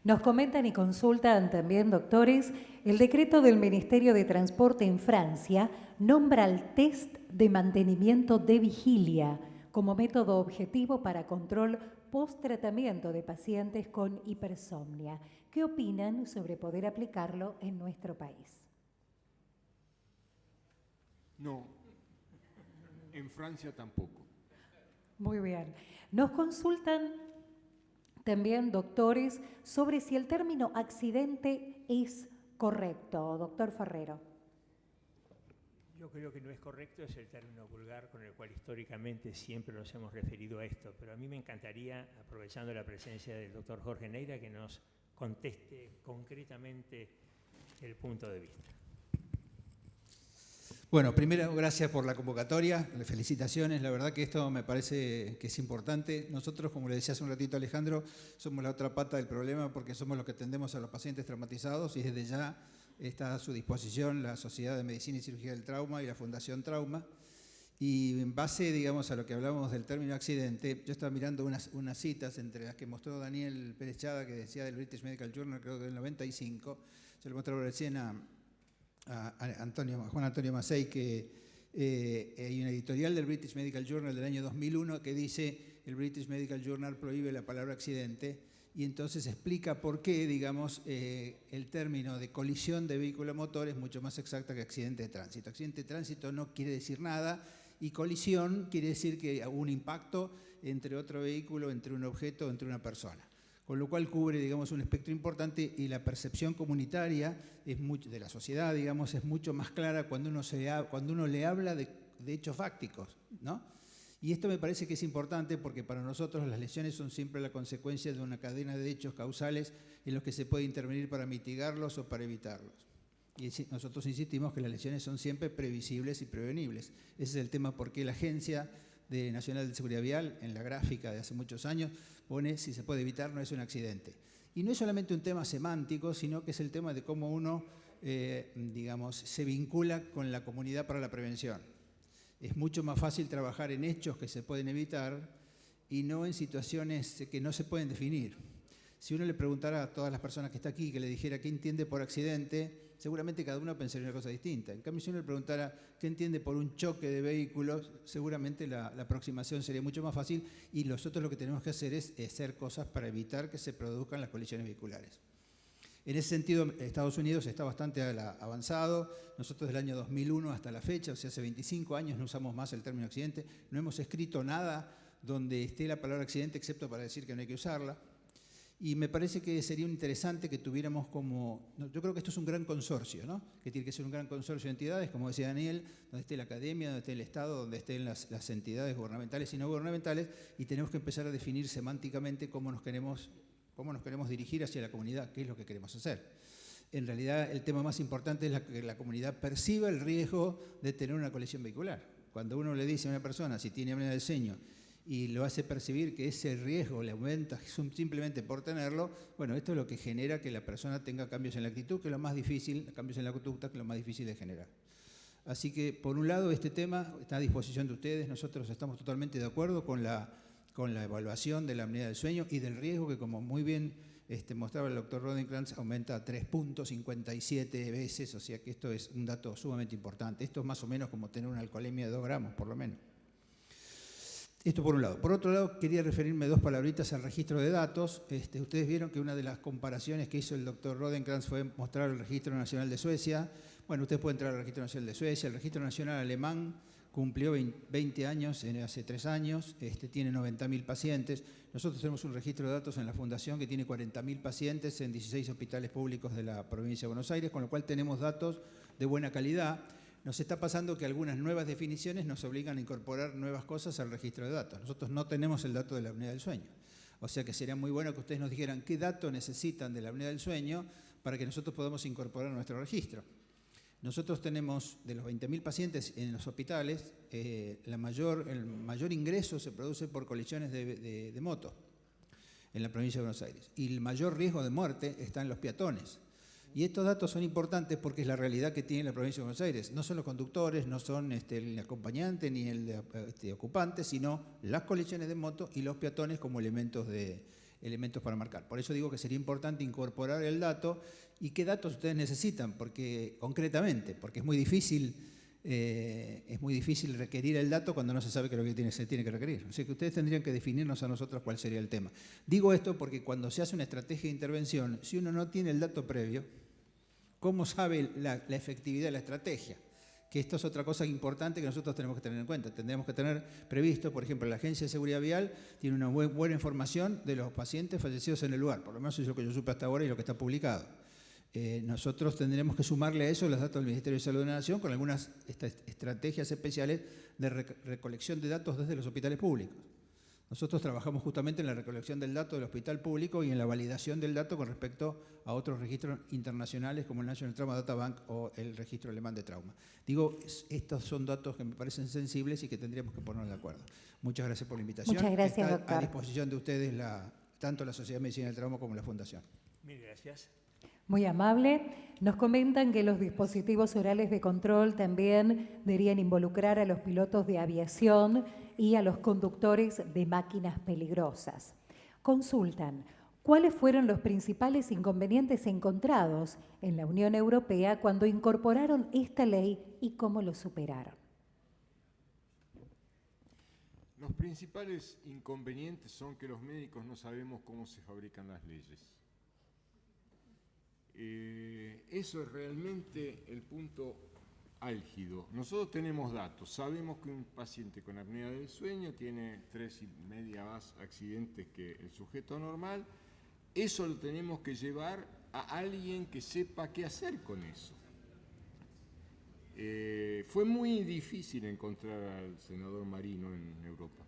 Nos comentan y consultan también, doctores, el decreto del Ministerio de Transporte en Francia nombra el test de mantenimiento de vigilia como método objetivo para control post-tratamiento de pacientes con hipersomnia. ¿Qué opinan sobre poder aplicarlo en nuestro país? No, en Francia tampoco. Muy bien. Nos consultan también, doctores, sobre si el término accidente es correcto. Doctor Ferrero. Yo creo que no es correcto, es el término vulgar con el cual históricamente siempre nos hemos referido a esto, pero a mí me encantaría, aprovechando la presencia del doctor Jorge Neira, que nos conteste concretamente el punto de vista. Bueno, primero, gracias por la convocatoria, felicitaciones, la verdad que esto me parece que es importante. Nosotros, como le decía hace un ratito Alejandro, somos la otra pata del problema porque somos los que atendemos a los pacientes traumatizados y desde ya está a su disposición la Sociedad de Medicina y Cirugía del Trauma y la Fundación Trauma. Y en base, digamos, a lo que hablamos del término accidente, yo estaba mirando unas citas entre las que mostró Daniel Pérez Chada, que decía del British Medical Journal, creo que del 95, se lo mostró recién a Juan Antonio Macei, que hay una editorial del British Medical Journal del año 2001 que dice el British Medical Journal prohíbe la palabra accidente y entonces explica por qué, digamos, el término de colisión de vehículo motor es mucho más exacta que accidente de tránsito. Accidente de tránsito no quiere decir nada y colisión quiere decir que hubo un impacto entre otro vehículo, entre un objeto, entre una persona. Con lo cual cubre, digamos, un espectro importante y la percepción comunitaria de la sociedad, digamos, es mucho más clara cuando uno le habla de hechos fácticos, ¿no? Y esto me parece que es importante porque para nosotros las lesiones son siempre la consecuencia de una cadena de hechos causales en los que se puede intervenir para mitigarlos o para evitarlos. Y nosotros insistimos que las lesiones son siempre previsibles y prevenibles. Ese es el tema por qué la Agencia Nacional de Seguridad Vial, en la gráfica de hace muchos años, pone si se puede evitar no es un accidente. Y no es solamente un tema semántico, sino que es el tema de cómo uno, digamos, se vincula con la comunidad para la prevención. Es mucho más fácil trabajar en hechos que se pueden evitar y no en situaciones que no se pueden definir. Si uno le preguntara a todas las personas que está aquí, que le dijera qué entiende por accidente, seguramente cada uno pensaría una cosa distinta. En cambio, si uno le preguntara qué entiende por un choque de vehículos, seguramente la aproximación sería mucho más fácil y nosotros lo que tenemos que hacer es hacer cosas para evitar que se produzcan las colisiones vehiculares. En ese sentido, Estados Unidos está bastante avanzado. Nosotros del año 2001 hasta la fecha, o sea, hace 25 años no usamos más el término accidente. No hemos escrito nada donde esté la palabra accidente, excepto para decir que no hay que usarla. Y me parece que sería interesante que tuviéramos como... Yo creo que esto es un gran consorcio, ¿no? Que tiene que ser un gran consorcio de entidades, como decía Daniel, donde esté la academia, donde esté el Estado, donde estén las entidades gubernamentales y no gubernamentales, y tenemos que empezar a definir semánticamente cómo nos queremos dirigir hacia la comunidad, qué es lo que queremos hacer. En realidad, el tema más importante es que la comunidad perciba el riesgo de tener una colisión vehicular. Cuando uno le dice a una persona si tiene apnea del sueño y lo hace percibir que ese riesgo le aumenta simplemente por tenerlo, bueno, esto es lo que genera que la persona tenga cambios en la actitud, que es lo más difícil, cambios en la conducta, que es lo más difícil de generar. Así que, por un lado, este tema está a disposición de ustedes. Nosotros estamos totalmente de acuerdo con la evaluación de la apnea del sueño y del riesgo que, como muy bien mostraba el doctor Rodenkrantz, aumenta a 3.57 veces, o sea que esto es un dato sumamente importante. Esto es más o menos como tener una alcoholemia de 2 gramos, por lo menos. Esto por un lado. Por otro lado, quería referirme 2 palabritas al registro de datos. Ustedes vieron que una de las comparaciones que hizo el doctor Rodenkrantz fue mostrar el Registro Nacional de Suecia. Bueno, ustedes pueden entrar al Registro Nacional de Suecia, el Registro Nacional Alemán cumplió 20 años, hace 3 años, tiene 90.000 pacientes. Nosotros tenemos un registro de datos en la Fundación que tiene 40.000 pacientes en 16 hospitales públicos de la provincia de Buenos Aires, con lo cual tenemos datos de buena calidad. Nos está pasando que algunas nuevas definiciones nos obligan a incorporar nuevas cosas al registro de datos. Nosotros no tenemos el dato de la apnea del sueño. O sea que sería muy bueno que ustedes nos dijeran qué dato necesitan de la apnea del sueño para que nosotros podamos incorporar nuestro registro. Nosotros tenemos, de los 20.000 pacientes en los hospitales, el mayor ingreso se produce por colisiones de moto en la provincia de Buenos Aires. Y el mayor riesgo de muerte está en los peatones. Y estos datos son importantes porque es la realidad que tiene la provincia de Buenos Aires. No son los conductores, no son el acompañante ni el ocupante, sino las colisiones de moto y los peatones como elementos para marcar. Por eso digo que sería importante incorporar el dato. ¿Y qué datos ustedes necesitan? Porque concretamente, porque es muy difícil requerir el dato cuando no se sabe qué es lo que se tiene que requerir. O sea que ustedes tendrían que definirnos a nosotros cuál sería el tema. Digo esto porque cuando se hace una estrategia de intervención, si uno no tiene el dato previo, ¿cómo sabe la efectividad de la estrategia? Que esto es otra cosa importante que nosotros tenemos que tener en cuenta. Tendríamos que tener previsto, por ejemplo, la Agencia de Seguridad Vial tiene una buena información de los pacientes fallecidos en el lugar, por lo menos es lo que yo supe hasta ahora y lo que está publicado. Nosotros tendremos que sumarle a eso los datos del Ministerio de Salud de la Nación con algunas estrategias especiales de recolección de datos desde los hospitales públicos. Nosotros trabajamos justamente en la recolección del dato del hospital público y en la validación del dato con respecto a otros registros internacionales como el National Trauma Data Bank o el registro alemán de trauma. Digo, estos son datos que me parecen sensibles y que tendríamos que ponernos de acuerdo. Muchas gracias por la invitación. Muchas gracias, Está doctor. a disposición de ustedes tanto la Sociedad de Medicina del Trauma como la Fundación. Mil gracias. Muy amable. Nos comentan que los dispositivos orales de control también deberían involucrar a los pilotos de aviación y a los conductores de máquinas peligrosas. Consultan, ¿cuáles fueron los principales inconvenientes encontrados en la Unión Europea cuando incorporaron esta ley y cómo lo superaron? Los principales inconvenientes son que los médicos no sabemos cómo se fabrican las leyes. Eso es realmente el punto álgido. Nosotros tenemos datos, sabemos que un paciente con apnea del sueño tiene 3,5 más accidentes que el sujeto normal. Eso lo tenemos que llevar a alguien que sepa qué hacer con eso. Fue muy difícil encontrar al senador Marino en Europa.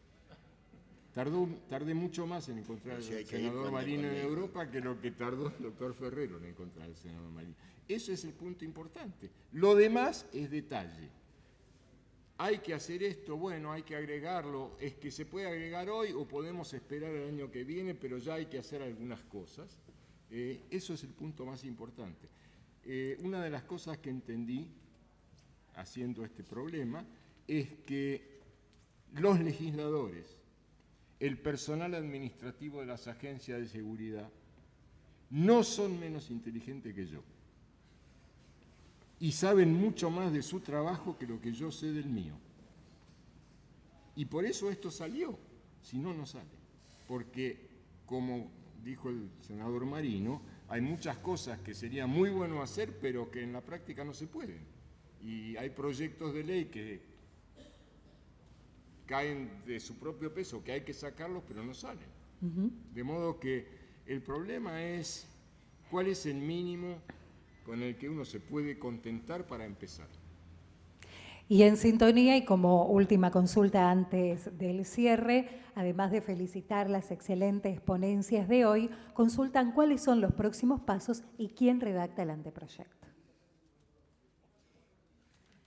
Tardé mucho más en encontrar al senador Marino en Europa que lo que tardó el doctor Ferrero en encontrar al senador Marino. Ese es el punto importante. Lo demás es detalle. Hay que hacer esto, bueno, hay que agregarlo. Es que se puede agregar hoy o podemos esperar el año que viene, pero ya hay que hacer algunas cosas. Eso es el punto más importante. Una de las cosas que entendí haciendo este problema es que los legisladores, el personal administrativo de las agencias de seguridad, no son menos inteligentes que yo. Y saben mucho más de su trabajo que lo que yo sé del mío. Y por eso esto salió, si no, no sale. Porque, como dijo el senador Marino, hay muchas cosas que sería muy bueno hacer, pero que en la práctica no se pueden. Y hay proyectos de ley que caen de su propio peso, que hay que sacarlos, pero no salen. De modo que el problema es cuál es el mínimo con el que uno se puede contentar para empezar. Y en sintonía y como última consulta antes del cierre, además de felicitar las excelentes ponencias de hoy, consultan cuáles son los próximos pasos y quién redacta el anteproyecto.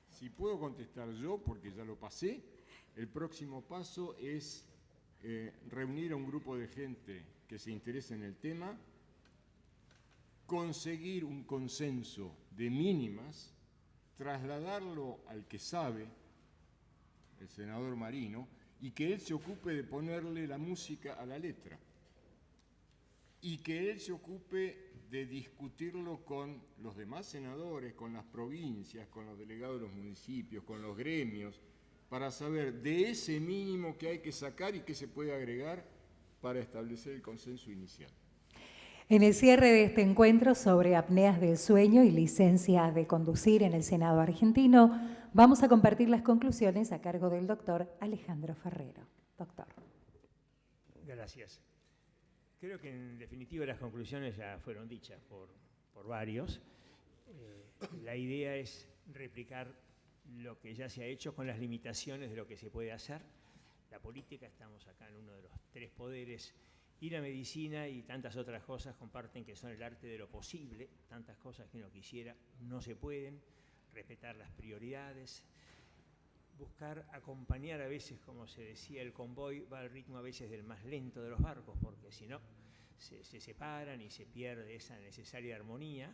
Si puedo contestar yo, porque ya lo pasé, el próximo paso es reunir a un grupo de gente que se interese en el tema, conseguir un consenso de mínimas, trasladarlo al que sabe, el senador Marino, y que él se ocupe de ponerle la música a la letra. Y que él se ocupe de discutirlo con los demás senadores, con las provincias, con los delegados de los municipios, con los gremios, para saber de ese mínimo que hay que sacar y qué se puede agregar para establecer el consenso inicial. En el cierre de este encuentro sobre apneas del sueño y licencia de conducir en el Senado argentino, vamos a compartir las conclusiones a cargo del doctor Alejandro Ferrero. Doctor. Gracias. Creo que en definitiva las conclusiones ya fueron dichas por varios. La idea es replicar lo que ya se ha hecho con las limitaciones de lo que se puede hacer. La política, estamos acá en uno de los tres poderes, y la medicina y tantas otras cosas comparten que son el arte de lo posible, tantas cosas que uno quisiera no se pueden, respetar las prioridades, buscar acompañar a veces, como se decía, el convoy va al ritmo a veces del más lento de los barcos, porque si no se separan y se pierde esa necesaria armonía.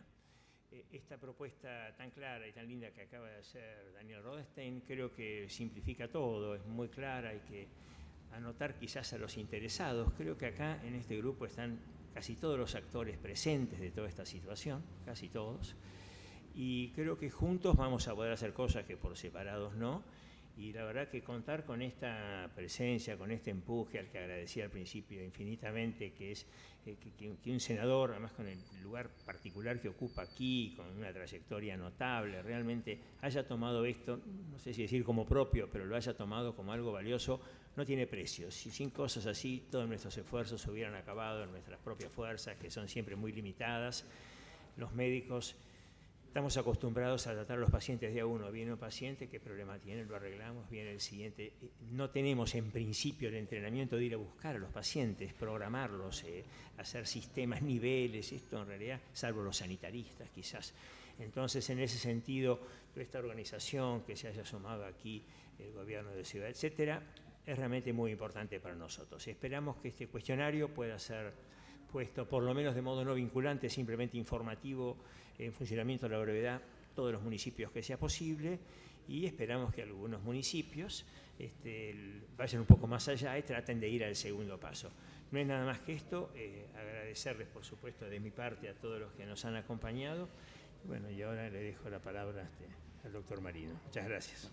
Esta propuesta tan clara y tan linda que acaba de hacer Daniel Rodenstein creo que simplifica todo, es muy clara, hay que anotar quizás a los interesados. Creo que acá en este grupo están casi todos los actores presentes de toda esta situación, casi todos, y creo que juntos vamos a poder hacer cosas que por separados no, y la verdad que contar con esta presencia, con este empuje al que agradecía al principio infinitamente, que es que un senador, además con el lugar particular que ocupa aquí, con una trayectoria notable, realmente haya tomado esto, no sé si decir como propio, pero lo haya tomado como algo valioso, no tiene precio. Si sin cosas así todos nuestros esfuerzos se hubieran acabado en nuestras propias fuerzas, que son siempre muy limitadas. Los médicos estamos acostumbrados a tratar a los pacientes de a uno. Viene un paciente, ¿qué problema tiene? Lo arreglamos, viene el siguiente. No tenemos en principio el entrenamiento de ir a buscar a los pacientes, programarlos, hacer sistemas, niveles, esto en realidad, salvo los sanitaristas quizás. Entonces, en ese sentido, esta organización que se haya sumado aquí, el gobierno de Ciudad, etcétera, es realmente muy importante para nosotros. Esperamos que este cuestionario pueda ser puesto, por lo menos de modo no vinculante, simplemente informativo, en funcionamiento a la brevedad, todos los municipios que sea posible, y esperamos que algunos municipios vayan un poco más allá y traten de ir al segundo paso. No es nada más que esto, agradecerles, por supuesto, de mi parte a todos los que nos han acompañado. Bueno, y ahora le dejo la palabra al doctor Marino. Muchas gracias.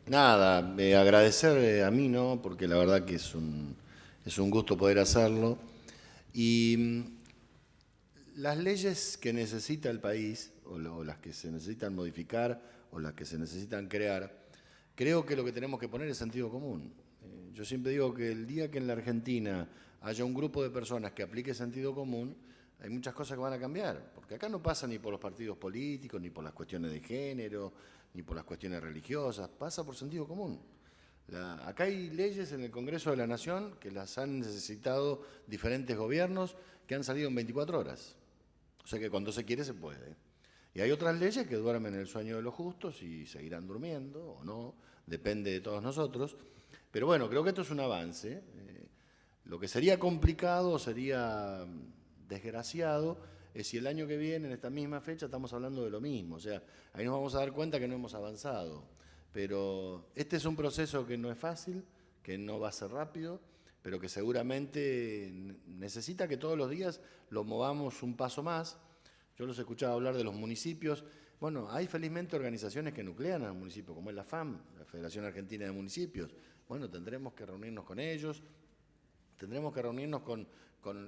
Nada, agradecer a mí, ¿no? Porque la verdad que es un gusto poder hacerlo. Y las leyes que necesita el país, o las que se necesitan modificar, o las que se necesitan crear, creo que lo que tenemos que poner es sentido común. Yo siempre digo que el día que en la Argentina haya un grupo de personas que aplique sentido común, hay muchas cosas que van a cambiar, porque acá no pasa ni por los partidos políticos, ni por las cuestiones de género, ni por las cuestiones religiosas, pasa por sentido común. Acá hay leyes en el Congreso de la Nación que las han necesitado diferentes gobiernos que han salido en 24 horas. O sea que cuando se quiere se puede. Y hay otras leyes que duermen en el sueño de los justos y seguirán durmiendo o no, depende de todos nosotros. Pero bueno, creo que esto es un avance. Lo que sería complicado, sería desgraciado, es si el año que viene, en esta misma fecha, estamos hablando de lo mismo. O sea, ahí nos vamos a dar cuenta que no hemos avanzado. Pero este es un proceso que no es fácil, que no va a ser rápido, pero que seguramente necesita que todos los días lo movamos un paso más. Yo los escuchaba hablar de los municipios. Bueno, hay felizmente organizaciones que nuclean a los municipios, como es la FAM, la Federación Argentina de Municipios. Bueno, tendremos que reunirnos con ellos, tendremos que reunirnos con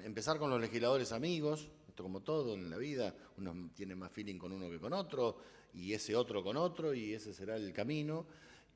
empezar con los legisladores amigos, esto como todo en la vida, uno tiene más feeling con uno que con otro, y ese otro con otro, y ese será el camino.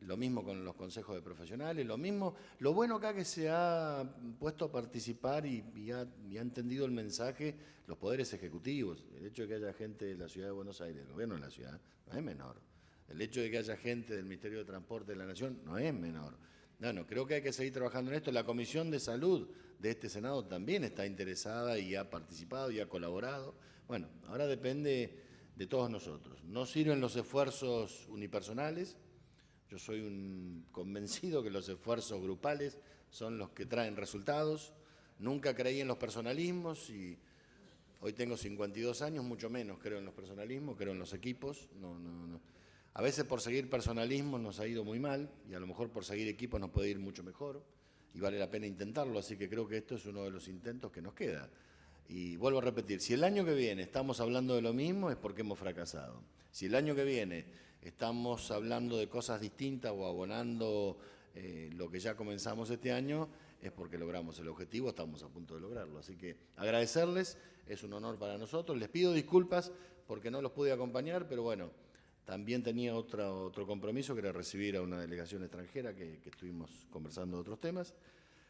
Lo mismo con los consejos de profesionales, lo mismo. Lo bueno acá que se ha puesto a participar y ha entendido el mensaje los poderes ejecutivos. El hecho de que haya gente de la Ciudad de Buenos Aires, del gobierno de la ciudad, no es menor. El hecho de que haya gente del Ministerio de Transporte de la Nación no es menor. Bueno, creo que hay que seguir trabajando en esto. La Comisión de Salud de este Senado también está interesada y ha participado y ha colaborado. Bueno, ahora depende de todos nosotros. No sirven los esfuerzos unipersonales. Yo soy un convencido que los esfuerzos grupales son los que traen resultados. Nunca creí en los personalismos y hoy tengo 52 años, mucho menos creo en los personalismos, creo en los equipos. No. A veces por seguir personalismos nos ha ido muy mal y a lo mejor por seguir equipos nos puede ir mucho mejor y vale la pena intentarlo, así que creo que esto es uno de los intentos que nos queda. Y vuelvo a repetir, si el año que viene estamos hablando de lo mismo es porque hemos fracasado. Si el año que viene estamos hablando de cosas distintas o abonando lo que ya comenzamos este año, es porque logramos el objetivo, estamos a punto de lograrlo. Así que agradecerles, es un honor para nosotros. Les pido disculpas porque no los pude acompañar, pero bueno, también tenía otro compromiso que era recibir a una delegación extranjera que estuvimos conversando de otros temas.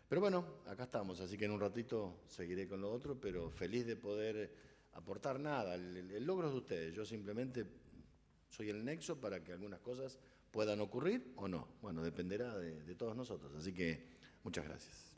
Pero bueno, acá estamos, así que en un ratito seguiré con lo otro, pero feliz de poder aportar nada. El logro es de ustedes, yo simplemente soy el nexo para que algunas cosas puedan ocurrir o no. Bueno, dependerá de todos nosotros, así que muchas gracias.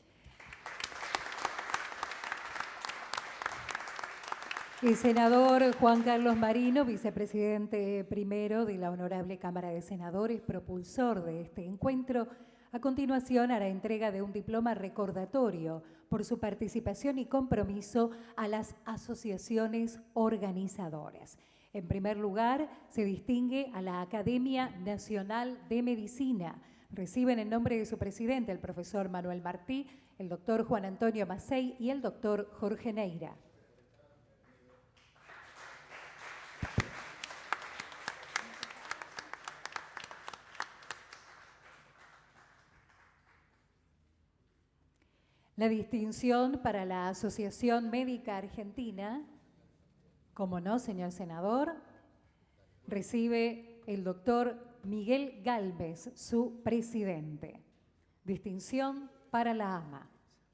El senador Juan Carlos Marino, vicepresidente primero de la Honorable Cámara de Senadores, propulsor de este encuentro, a continuación hará entrega de un diploma recordatorio por su participación y compromiso a las asociaciones organizadoras. En primer lugar, se distingue a la Academia Nacional de Medicina. Reciben en nombre de su presidente, el profesor Manuel Martí, el doctor Juan Antonio Macei y el doctor Jorge Neira. La distinción para la Asociación Médica Argentina, como no, señor senador, recibe el doctor Miguel Gálvez, su presidente. Distinción para la AMA.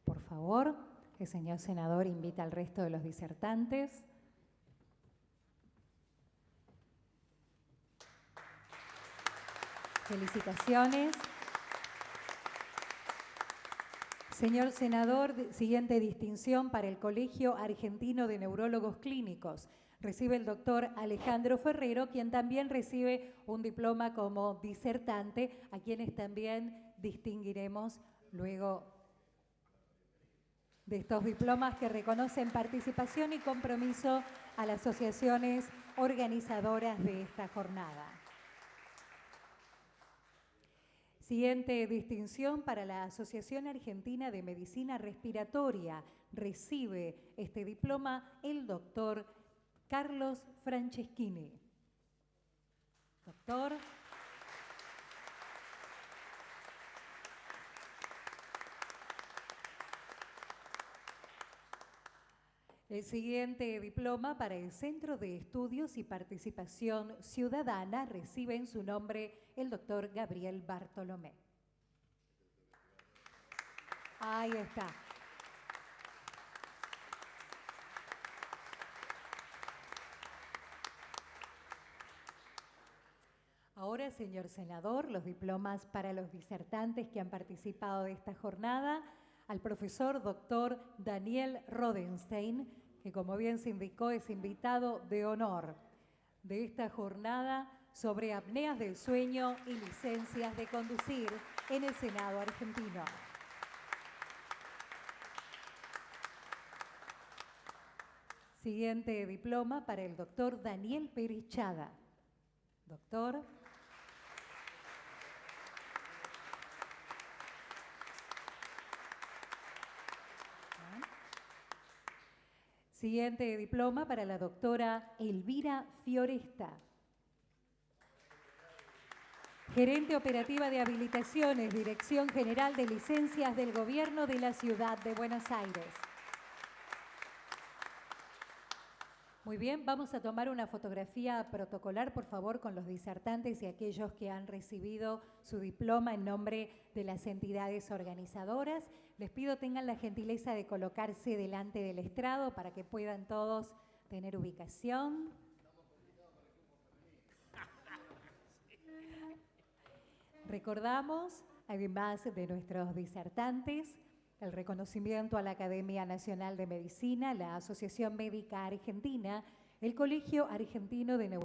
Por favor, el señor senador invita al resto de los disertantes. Felicitaciones. Señor senador, siguiente distinción para el Colegio Argentino de Neurólogos Clínicos. Recibe el doctor Alejandro Ferrero, quien también recibe un diploma como disertante, a quienes también distinguiremos luego de estos diplomas que reconocen participación y compromiso a las asociaciones organizadoras de esta jornada. Siguiente distinción para la Asociación Argentina de Medicina Respiratoria. Recibe este diploma el doctor Carlos Franceschini. Doctor. El siguiente diploma para el Centro de Estudios y Participación Ciudadana recibe en su nombre el doctor Gabriel Bartolomé. Ahí está. Ahora, señor senador, los diplomas para los disertantes que han participado de esta jornada, al profesor doctor Daniel Rodenstein, que como bien se indicó es invitado de honor de esta jornada sobre apneas del sueño y licencias de conducir en el Senado argentino. Siguiente diploma para el doctor Daniel Pérez Chada. Doctor. Siguiente diploma para la doctora Elvira Fioresta. Gerente operativa de habilitaciones, Dirección General de Licencias del Gobierno de la Ciudad de Buenos Aires. Muy bien, vamos a tomar una fotografía protocolar, por favor, con los disertantes y aquellos que han recibido su diploma en nombre de las entidades organizadoras. Les pido tengan la gentileza de colocarse delante del estrado para que puedan todos tener ubicación. Recordamos, además de nuestros disertantes, el reconocimiento a la Academia Nacional de Medicina, la Asociación Médica Argentina, el Colegio Argentino de Neurología,